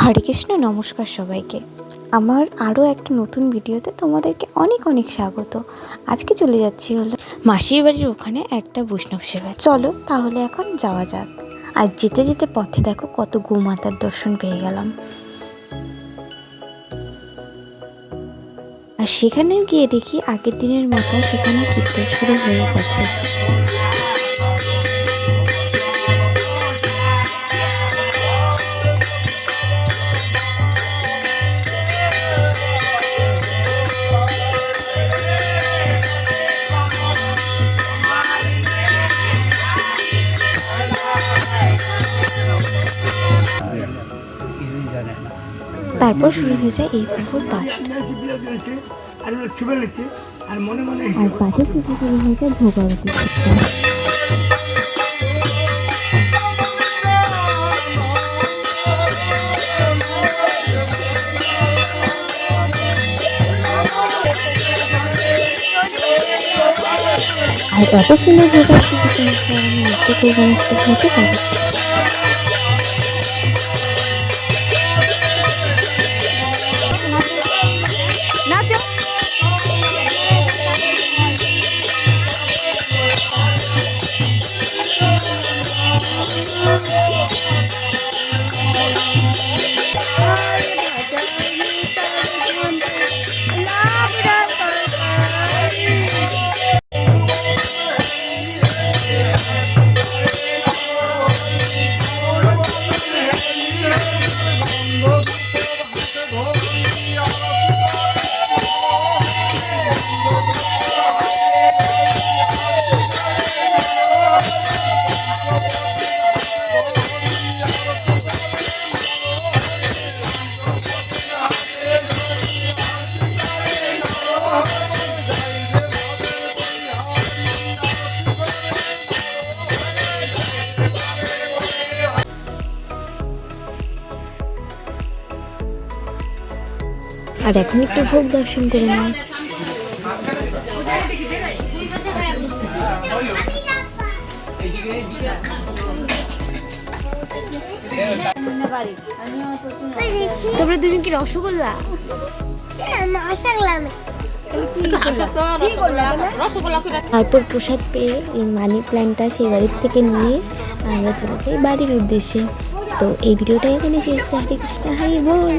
হরে কৃষ্ণ, নমস্কার সবাইকে। আমার আরও একটা নতুন ভিডিওতে তোমাদেরকে অনেক অনেক স্বাগত। আজকে চলে যাচ্ছি হলো মাসির বাড়ির ওখানে একটা বৈষ্ণব সেবা। চলো তাহলে এখন যাওয়া যাক। আর যেতে যেতে পথে দেখো কত গোমাতার দর্শন পেয়ে গেলাম। আর সেখানেও গিয়ে দেখি আগের দিনের মতো সেখানে কীর্তন শুরু হয়ে গেছে। তারপর শুরু হয়ে যায় এই পুকুর পাঠ। আর পাঠে শুরু হয়ে যায় ভোগারতি। আর কত সুন্দর ভোগারতি আমি নৃত্য করবো হতে পারি। আর এখন একটু ভোগ দর্শন করে নাও। তোমরা দুজন কি রসগোল্লা? তারপর প্রসাদ পেয়ে এই মানি প্ল্যান্টটা সেই বাড়ির থেকে নিয়ে আমরা চলে যাই বাড়ির উদ্দেশ্যে। তো এই ভিডিওটা এখানে শেষ। হরে কৃষ্ণ, হরি বল।